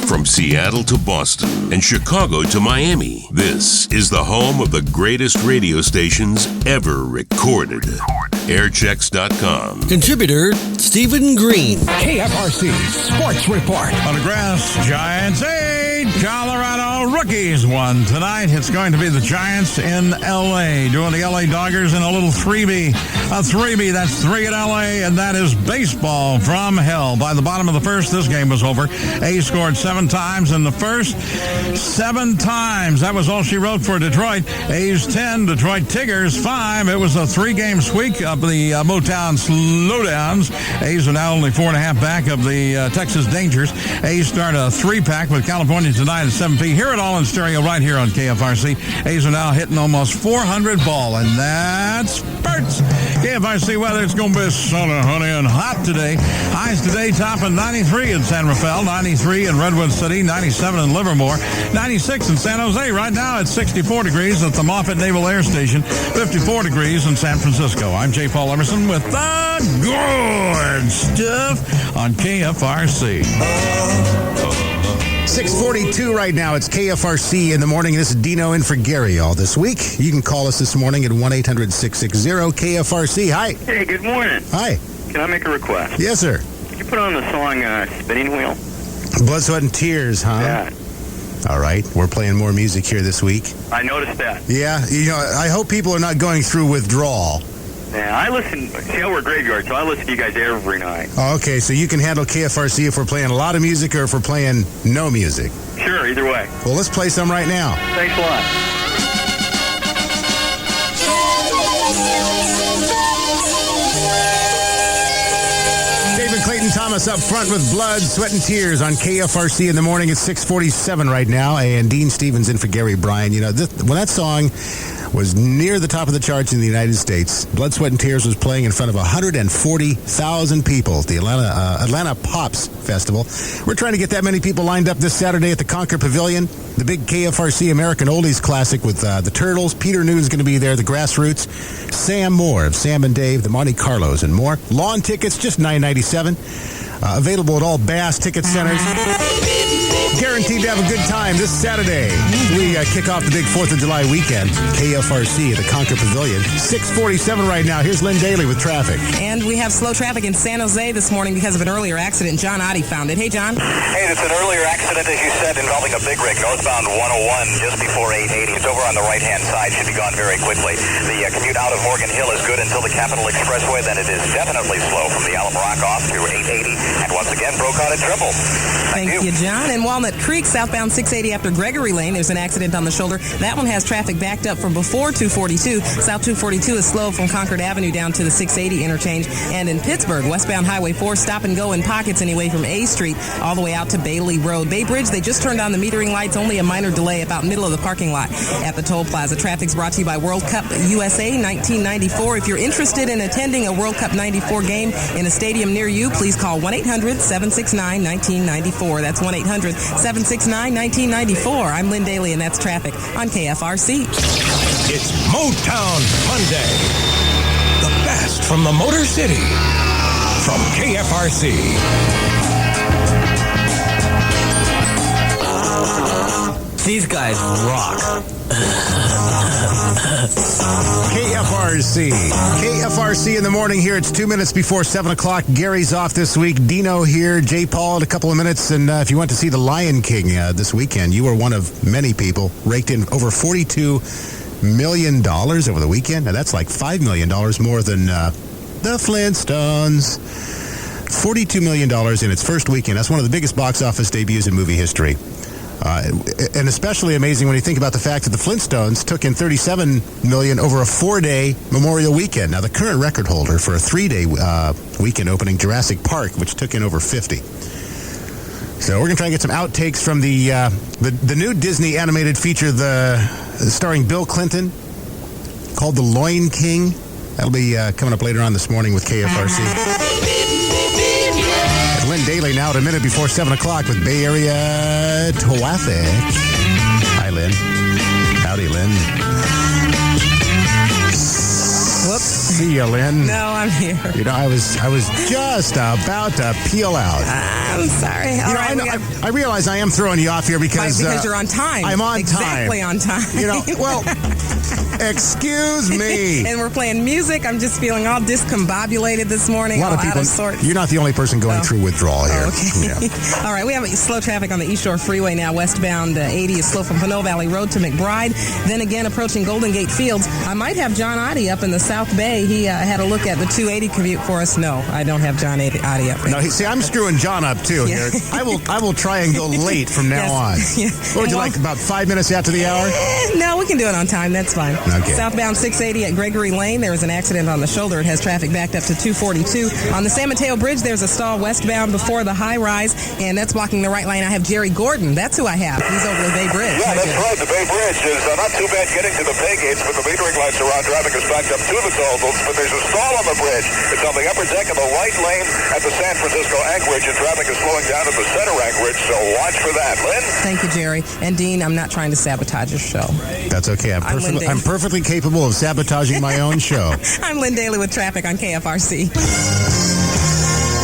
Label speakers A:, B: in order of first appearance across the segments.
A: From Seattle to Boston and Chicago to Miami, this is the home of the greatest radio stations ever recorded. Airchecks.com.
B: Contributor Stephen Green.
C: KFRC Sports Report.
D: On the grass, Giants 8, Colorado Rockies 1 tonight. It's going to be the Giants in L.A. doing the L.A. Dodgers in a little 3B. A 3B, that's 3 in L.A., and that is baseball from hell. By the bottom of the first, this game was over. A's scored 7 times in the first. 7 times. That was all she wrote for Detroit. A's 10, Detroit Tigers 5. It was a 3-game sweep of the Motown Slowdowns. A's are now only 4.5 back of the Texas Rangers. A's start a 3-pack with California tonight at 7 p.m. Hear it all in stereo right here on KFRC. A's are now hitting almost 400 ball, and that's spurts. KFRC weather, it's going to be sunny, honey, and hot today. Highs today topping 93 in San Rafael, 93 in Redwood City, 97 in Livermore, 96 in San Jose. Right now it's 64 degrees at the Moffett Naval Air Station, 54 degrees in San Francisco. I'm J. Paul Epperson with the good stuff on KFRC.
C: 6:42 right now. It's KFRC in the morning. This is Dino in for Gary all this week. You can call us this morning at 1-800-660-KFRC. Hi.
E: Hey, good morning.
C: Hi.
E: Can I make a request?
C: Yes, sir.
E: Could you put on the song Spinning Wheel?
C: Blood, Sweat, and Tears, huh?
E: Yeah.
C: All right. We're playing more music here this week.
E: I noticed that.
C: Yeah. You know, I hope people are not going through withdrawal.
E: Yeah, I listen. See, I work graveyard, so I listen to you guys every night.
C: Oh, okay, so you can handle KFRC if we're playing a lot of music or if we're playing no music.
E: Sure, either way.
C: Well, let's play some right now.
E: Thanks a lot.
C: David Clayton Thomas up front with Blood, Sweat, and Tears on KFRC in the morning. It's 6:47 right now, and Dean Stevens in for Gary Bryan. You know, when that song was near the top of the charts in the United States, Blood, Sweat, and Tears was playing in front of 140,000 people at the Atlanta Pops Festival. We're trying to get that many people lined up this Saturday at the Concord Pavilion. The big KFRC American Oldies Classic with the Turtles. Peter Noon's going to be there, the Grassroots. Sam Moore of Sam and Dave, the Monte Carlos, and more. Lawn tickets, just $9.97. Available at all Bass Ticket Centers. Guaranteed to have a good time this Saturday. We kick off the big 4th of July weekend. KFRC at the Concord Pavilion. 6:47 right now. Here's Lynn Daily with traffic.
F: And we have slow traffic in San Jose this morning because of an earlier accident. John Oddie found it. Hey, John.
G: Hey, it's an earlier accident, as you said, involving a big rig, northbound 101, just before 880. It's over on the right-hand side. Should be gone very quickly. The commute out of Morgan Hill is good until the Capitol Expressway. Then it is definitely slow from the Alum Rock off to 880. And once again, broke out at triple.
F: Thank you, John. In Walnut Creek, southbound 680 after Gregory Lane, there's an accident on the shoulder. That one has traffic backed up from before 242. South 242 is slow from Concord Avenue down to the 680 interchange. And in Pittsburgh, westbound Highway 4, stop and go in pockets anyway from A Street all the way out to Bailey Road. Bay Bridge, they just turned on the metering lights. Only a minor delay about middle of the parking lot at the toll plaza. Traffic's brought to you by World Cup USA 1994. If you're interested in attending a World Cup 94 game in a stadium near you, please call 1-800-769-1994. That's 1-800-769-1994. I'm Lynn Daily, and that's traffic on KFRC.
B: It's Motown Monday. The best from the Motor City. From KFRC.
H: These guys rock.
C: KFRC. KFRC in the morning here. It's 2 minutes before 7 o'clock. Gary's off this week. Dino here. J. Paul in a couple of minutes. And if you went to see The Lion King this weekend, you were one of many people. Raked in over $42 million over the weekend. Now, that's like $5 million more than the Flintstones. $42 million in its first weekend. That's one of the biggest box office debuts in movie history. And especially amazing when you think about the fact that the Flintstones took in $37 million over a 4-day Memorial Weekend. Now, the current record holder for a 3-day weekend opening, Jurassic Park, which took in over 50. So we're going to try and get some outtakes from the new Disney animated feature, starring Bill Clinton, called The Loin King. That'll be coming up later on this morning with KFRC. Lynn Daily now at a minute before 7 o'clock with Bay Area traffic. Hi, Lynn. Howdy, Lynn.
F: Whoops.
C: See you, Lynn.
F: No, I'm here.
C: You know, I was just about to peel out.
F: I'm sorry. All right,
C: I realize I am throwing you off here because
F: you're on time.
C: I'm on
F: exactly
C: time.
F: Exactly on time.
C: You know, well, excuse me.
F: And we're playing music. I'm just feeling all discombobulated this morning.
C: A lot of people.
F: Out of sorts.
C: You're not the only person going through withdrawal here.
F: Okay.
C: Yeah.
F: All right. We have slow traffic on the East Shore Freeway now. Westbound 80 is slow from Pinole Valley Road to McBride. Then again, approaching Golden Gate Fields. I might have John Oddie up in the South Bay. He had a look at the 280 commute for us. No, I don't have John Oddie up.
C: No, see, I'm screwing John up too here. I will try and go late from now on.
F: Yeah.
C: What would you like? About 5 minutes after the hour?
F: No, we can do it on time. That's fine.
C: Okay.
F: Southbound 680 at Gregory Lane. There was an accident on the shoulder. It has traffic backed up to 242. On the San Mateo Bridge, there's a stall westbound before the high rise, and that's blocking the right lane. I have Jerry Gordon. That's who I have. He's over the Bay Bridge.
G: Yeah, that's right. The Bay Bridge is not too bad getting to the pay gates, but the metering lights are on. Traffic is backed up to the toll booths, but there's a stall on the bridge. It's on the upper deck of the right lane at the San Francisco anchorage, and traffic is slowing down at the center anchorage, so watch for that. Lynn?
F: Thank you, Jerry. And Dean, I'm not trying to sabotage your show.
C: That's okay. I'm perfectly capable of sabotaging my own show.
F: I'm Lynn Daily with traffic on KFRC.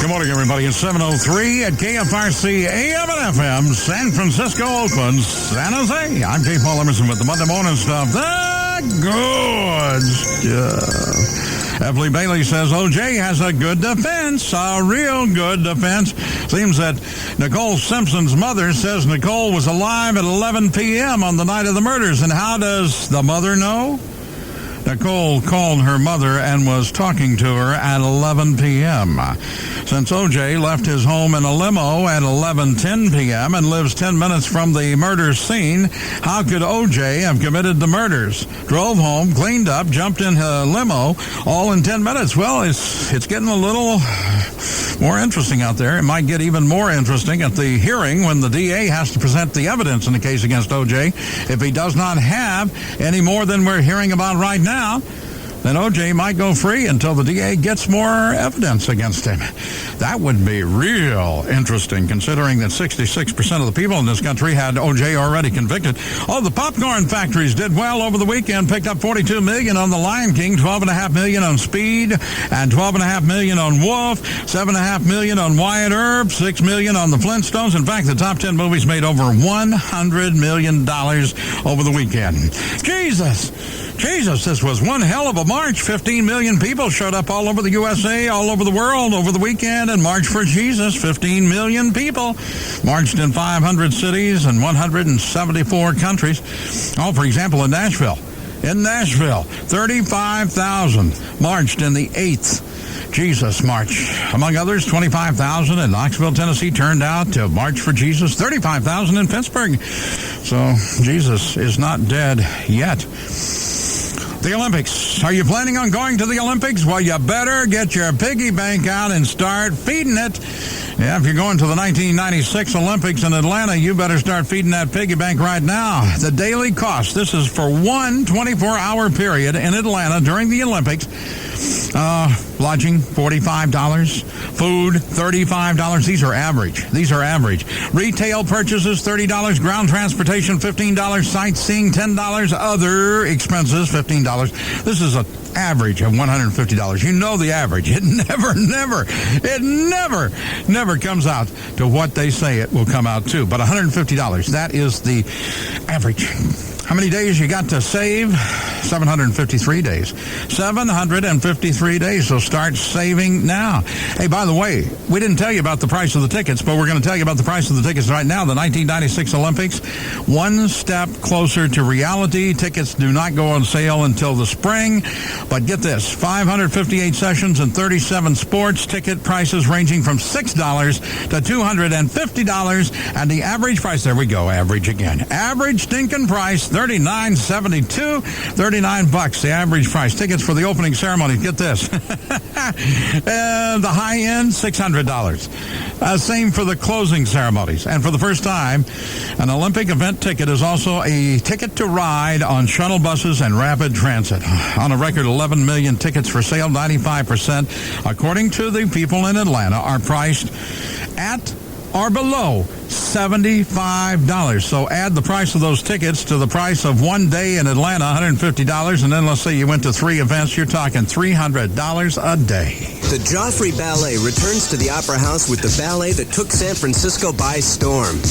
D: Good morning, everybody. It's 7:03 at KFRC AM and FM, San Francisco, Oakland, San Jose. I'm J. Paul Emerson with the Monday morning stuff. The good stuff. Evelyn Bailey says OJ has a good defense, a real good defense. Seems that Nicole Simpson's mother says Nicole was alive at 11 p.m. on the night of the murders. And how does the mother know? Nicole called her mother and was talking to her at 11 p.m. Since O.J. left his home in a limo at 11:10 p.m. and lives 10 minutes from the murder scene, how could O.J. have committed the murders? Drove home, cleaned up, jumped in a limo, all in 10 minutes. Well, it's getting a little more interesting out there. It might get even more interesting at the hearing when the DA has to present the evidence in the case against O.J. If he does not have any more than we're hearing about right now, then O.J. might go free until the DA gets more evidence against him. That would be real interesting, considering that 66% of the people in this country had O.J. already convicted. Oh, the popcorn factories did well over the weekend, picked up $42 million on The Lion King, $12.5 million on Speed, and $12.5 million on Wolf, $7.5 million on Wyatt Earp, $6 million on The Flintstones. In fact, the top 10 movies made over $100 million over the weekend. Jesus, this was one hell of a march. 15 million people showed up all over the USA, all over the world over the weekend and marched for Jesus. 15 million people marched in 500 cities and 174 countries. Oh, for example, in Nashville, 35,000 marched in the 8th Jesus March. Among others, 25,000 in Knoxville, Tennessee turned out to march for Jesus. 35,000 in Pittsburgh. So Jesus is not dead yet. The Olympics. Are you planning on going to the Olympics? Well, you better get your piggy bank out and start feeding it. Yeah, if you're going to the 1996 Olympics in Atlanta, you better start feeding that piggy bank right now. The daily cost, this is for one 24-hour period in Atlanta during the Olympics. Lodging, $45. Food, $35. These are average. Retail purchases, $30. Ground transportation, $15. Sightseeing, $10. Other expenses, $15. This is an average of $150. You know the average. It never comes out to what they say it will come out to. But $150, that is the average. How many days you got to save? 753 days. 753 days, so start saving now. Hey, by the way, we didn't tell you about the price of the tickets, but we're going to tell you about the price of the tickets right now. The 1996 Olympics, one step closer to reality. Tickets do not go on sale until the spring, but get this, 558 sessions and 37 sports, ticket prices ranging from $6 to $250, and the average price, there we go, average again. Average stinking price, $39.72, $39, the average price. Tickets for the opening ceremony, get this. The high end, $600. Same for the closing ceremonies. And for the first time, an Olympic event ticket is also a ticket to ride on shuttle buses and rapid transit. On a record, 11 million tickets for sale, 95%, according to the people in Atlanta, are priced at or below $75. So add the price of those tickets to the price of one day in Atlanta, $150. And then let's say you went to 3 events, you're talking $300 a day.
I: The Joffrey Ballet returns to the Opera House with the ballet that took San Francisco by storm.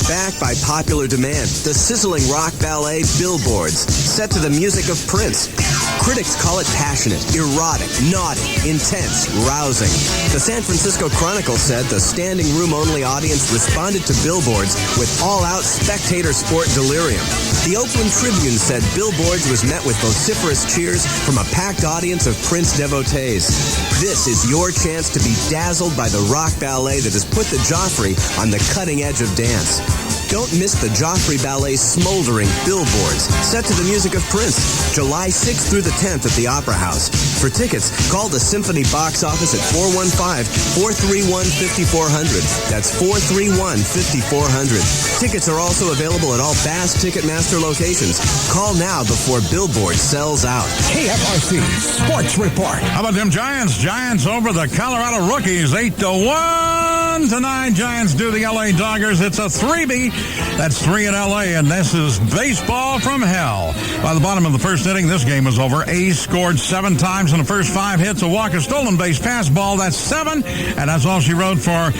I: Backed by popular demand, the sizzling rock ballet Billboards, set to the music of Prince. Critics call it passionate, erotic, naughty, intense, rousing. The San Francisco Chronicle said the standing room-only audience responded to Billboards with all-out spectator sport delirium. The Oakland Tribune said Billboards was met with vociferous cheers from a packed audience of Prince devotees. This is your chance to be dazzled by the rock ballet that has put the Joffrey on the cutting edge of dance. Don't miss the Joffrey Ballet's smoldering Billboards, set to the music of Prince, July 6th through the 10th at the Opera House. For tickets, call the Symphony box office at 415-431-5400. That's 431-5400. Tickets are also available at all Bass Ticketmaster locations. Call now before Billboard sells out.
B: KFRC Sports Report.
D: How about them Giants? Giants over the Colorado Rockies, 8-1 tonight. Giants do the LA Dodgers. It's a 3B. That's 3 in LA, and this is baseball from hell. By the bottom of the first inning, this game was over. A's scored 7 times in the first 5 hits. A walk, a stolen base, pass ball. That's 7, and that's all she wrote for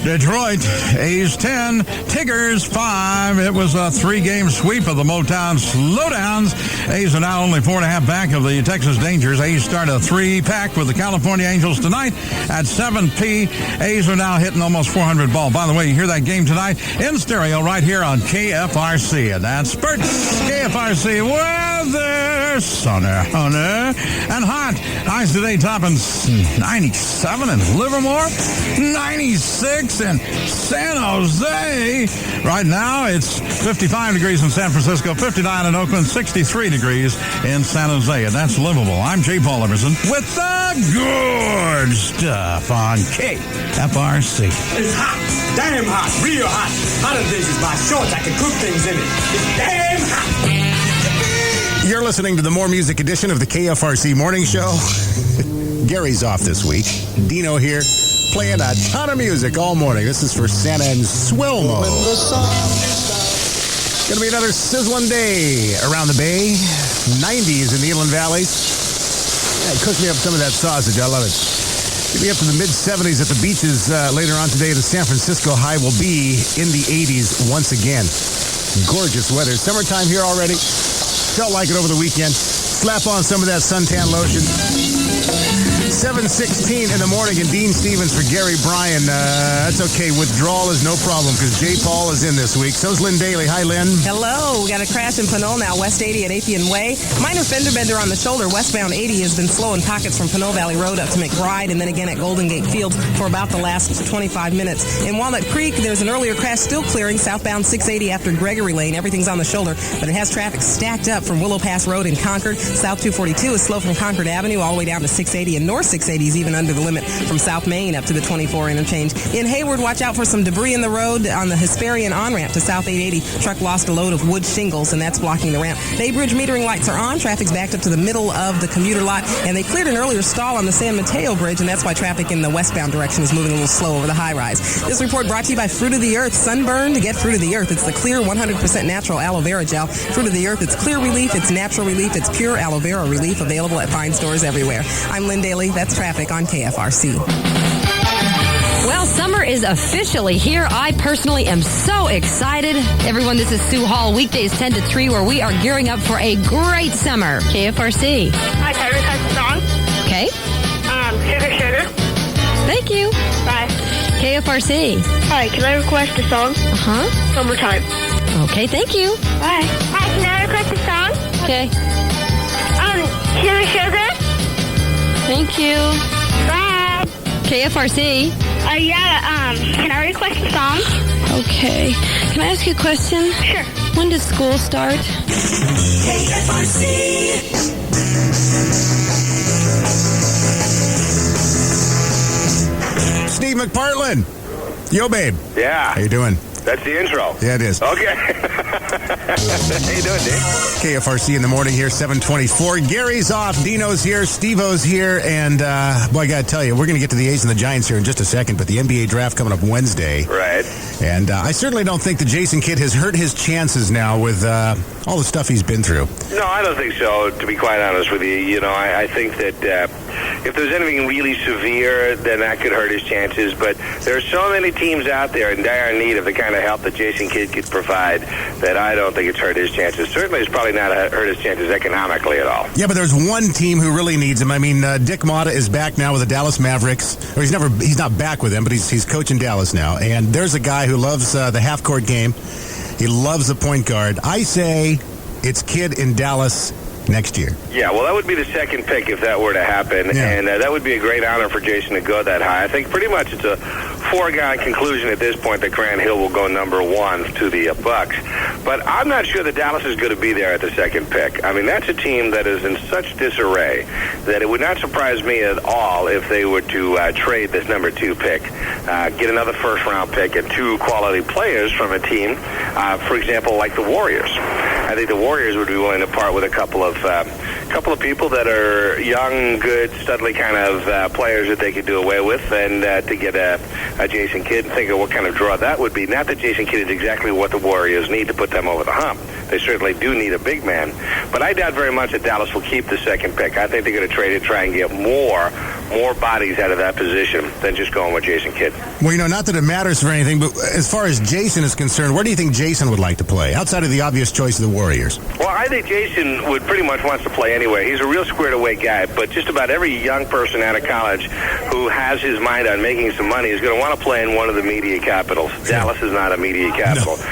D: Detroit. A's 10, Tigers 5. It was a 3-game sweep of the Motown Slowdowns. A's are now only 4.5 back of the Texas Rangers. A's start a 3-pack with the California Angels tonight at 7 p.m. A's are now hitting almost 400 ball. By the way, you hear that game tonight in stereo right here on KFRC. And that's Spurts, KFRC weather, sunny, and hot. Highs today topping 97 in Livermore, 96 in San Jose. Right now, it's 55 degrees in San Francisco, 59 in Oakland, 63 degrees in San Jose. And that's livable. I'm J. Paul Epperson with the good stuff on KFRC.
J: It's hot. Damn hot. Real hot. Hotter than this. My shorts. I can cook things in it. It's damn hot.
C: You're listening to the More Music edition of the KFRC Morning Show. Gary's off this week. Dino here, playing a ton of music all morning. This is for Santa and Swilmo. Gonna be another sizzling day around the bay. 90s in the Inland Valleys. Yeah, cook me up some of that sausage. I love it. Get me up to the mid-70s at the beaches later on today. The San Francisco high will be in the 80s once again. Gorgeous weather. Summertime here already. Felt like it over the weekend. Slap on some of that suntan lotion. 7:16 in the morning, and Dean Stevens for Gary Bryan. That's okay. Withdrawal is no problem because J. Paul is in this week. So's Lynn Daily. Hi, Lynn.
F: Hello. We got a crash in Pinole now, West 80 at Appian Way. Minor fender bender on the shoulder. Westbound 80 has been slow in pockets from Pinole Valley Road up to McBride and then again at Golden Gate Field for about the last 25 minutes. In Walnut Creek, there's an earlier crash still clearing southbound 680 after Gregory Lane. Everything's on the shoulder, but it has traffic stacked up from Willow Pass Road in Concord. South 242 is slow from Concord Avenue all the way down to 680, and North 680 is even under the limit from South Main up to the 24 interchange. In Hayward, watch out for some debris in the road on the Hesperian on-ramp to South 880. Truck lost a load of wood shingles, and that's blocking the ramp. Bay Bridge metering lights are on. Traffic's backed up to the middle of the commuter lot, and they cleared an earlier stall on the San Mateo Bridge, and that's why traffic in the westbound direction is moving a little slow over the high-rise. This report brought to you by Fruit of the Earth. Sunburn to get Fruit of the Earth. It's the clear 100% natural aloe vera gel. Fruit of the Earth. It's clear relief. It's natural relief. It's pure aloe vera relief. Available at fine stores everywhere. I'm Lynn Daily. That's traffic on KFRC.
K: Well, summer is officially here. I personally am so excited. Everyone, this is Sue Hall, weekdays 10 to 3, where we are gearing up for a great summer. KFRC.
L: Hi, can I request a song?
K: Okay.
L: Sugar Sugar.
K: Thank you.
L: Bye.
K: KFRC.
L: Hi, can I request a song?
K: Uh-huh.
L: Summertime.
K: Okay, thank you.
L: Bye. Hi, can I request a song?
K: Okay.
L: Sugar Sugar.
K: Thank you.
L: Bye.
K: KFRC.
L: Can I request a song?
K: Okay. Can I ask you a question?
L: Sure.
K: When does school start?
B: KFRC.
C: Steve McPartland. Yo, babe.
E: Yeah.
C: How you doing?
E: That's the intro.
C: Yeah, it is.
E: Okay. How you doing, Dave?
C: KFRC in the morning here, 7:24. Gary's off, Dino's here, Steve-O's here, and boy, I got to tell you, we're going to get to the A's and the Giants here in just a second, but the NBA draft coming up Wednesday.
E: Right.
C: And I certainly don't think the Jason Kidd has hurt his chances now with all the stuff he's been through.
E: No, I don't think so, to be quite honest with you. You know, I think that if there's anything really severe, then that could hurt his chances. But there are so many teams out there in dire need of the kind of help that Jason Kidd could provide that I don't think it's hurt his chances. Certainly, it's probably not hurt his chances economically at all.
C: Yeah, but there's one team who really needs him. I mean, Dick Motta is back now with the Dallas Mavericks. Or he's not back with them, but he's coaching Dallas now. And there's a guy who loves the half-court game. He loves the point guard. I say it's Kidd in Dallas next year.
E: Yeah, well, that would be the second pick if that were to happen, and that would be a great honor for Jason to go that high. I think pretty much it's a foregone conclusion at this point that Grant Hill will go number one to the Bucks. But I'm not sure that Dallas is going to be there at the second pick. I mean, that's a team that is in such disarray that it would not surprise me at all if they were to trade this number 2 pick, get another first-round pick and 2 quality players from a team, for example, like the Warriors. I think the Warriors would be willing to part with a couple of people that are young, good, studly kind of players that they could do away with, and to get a Jason Kidd and think of what kind of draw that would be. Not that Jason Kidd is exactly what the Warriors need to put them over the hump. They certainly do need a big man, but I doubt very much that Dallas will keep the second pick. I think they're going to trade it, try and get more bodies out of that position than just going with Jason Kidd.
C: Well, you know, not that it matters for anything, but as far as Jason is concerned, where do you think Jason would like to play, outside of the obvious choice of the Warriors?
E: Well, I think Jason would pretty much wants to play anywhere. He's a real squared-away guy, but just about every young person out of college who has his mind on making some money is going to want to play in one of the media capitals. Sure. Dallas is not a media capital. No.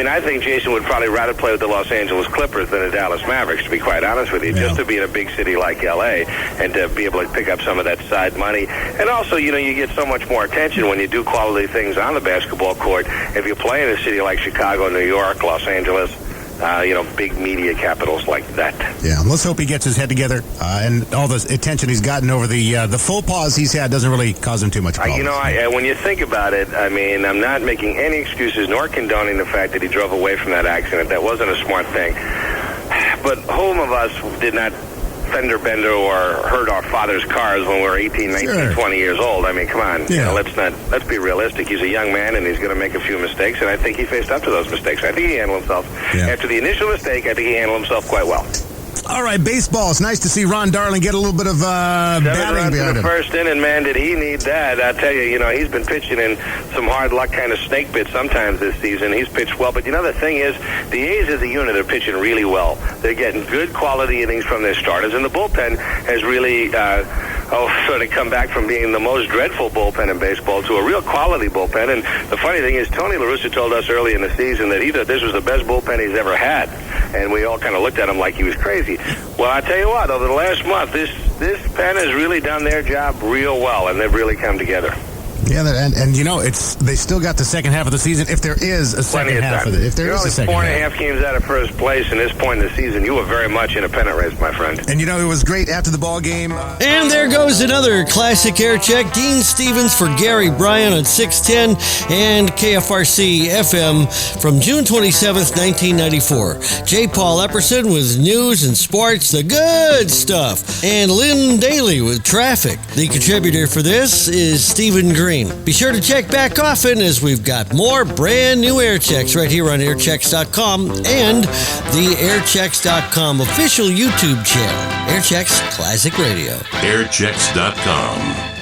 E: I think Jason would probably rather play with the Los Angeles Clippers than the Dallas Mavericks, to be quite honest with you, just to be in a big city like L.A. and to be able to pick up some of that side money. And also, you know, you get so much more attention when you do quality things on the basketball court. If you play in a city like Chicago, New York, Los Angeles, big media capitals like that.
C: Yeah, let's hope he gets his head together, and all the attention he's gotten over the full pause he's had doesn't really cause him too much problems.
E: When you think about it, I mean, I'm not making any excuses nor condoning the fact that he drove away from that accident. That wasn't a smart thing. But whom of us did not fender bender or hurt our father's cars when we were 18, 19, 20 years old? I mean, come on.
C: Yeah.
E: You know, let's be realistic. He's a young man, and he's going to make a few mistakes, and I think he faced up to those mistakes. I think he handled himself. Yeah. After the initial mistake, I think he handled himself quite well.
C: All right, baseball. It's nice to see Ron Darling get a little bit of batting behind him.
E: First inning, man, did he need that? I tell you, he's been pitching in some hard luck kind of snake bits sometimes this season. He's pitched well, but the thing is, the A's as a unit are pitching really well. They're getting good quality innings from their starters, and the bullpen has really sort of come back from being the most dreadful bullpen in baseball to a real quality bullpen. And the funny thing is, Tony La Russa told us early in the season that he thought this was the best bullpen he's ever had, and we all kind of looked at him like he was crazy. Well, I tell you what, over the last month, this pen has really done their job real well, and they've really come together.
C: Yeah, and they still got the second half of the season. If there is a second half of it, if there is a second half.
E: 4.5 games out of first place in this point in the season. You were very much in a pennant race, my friend.
C: And it was great after the ball game.
M: And there goes another classic air check. Dean Stevens for Gary Bryan on 610 and KFRC-FM from June 27th, 1994. J. Paul Epperson with news and sports, the good stuff. And Lynn Daily with traffic. The contributor for this is Stephen Green. Be sure to check back often as we've got more brand new air checks right here on airchecks.com and the airchecks.com official YouTube channel, Airchecks Classic Radio.
A: Airchecks.com.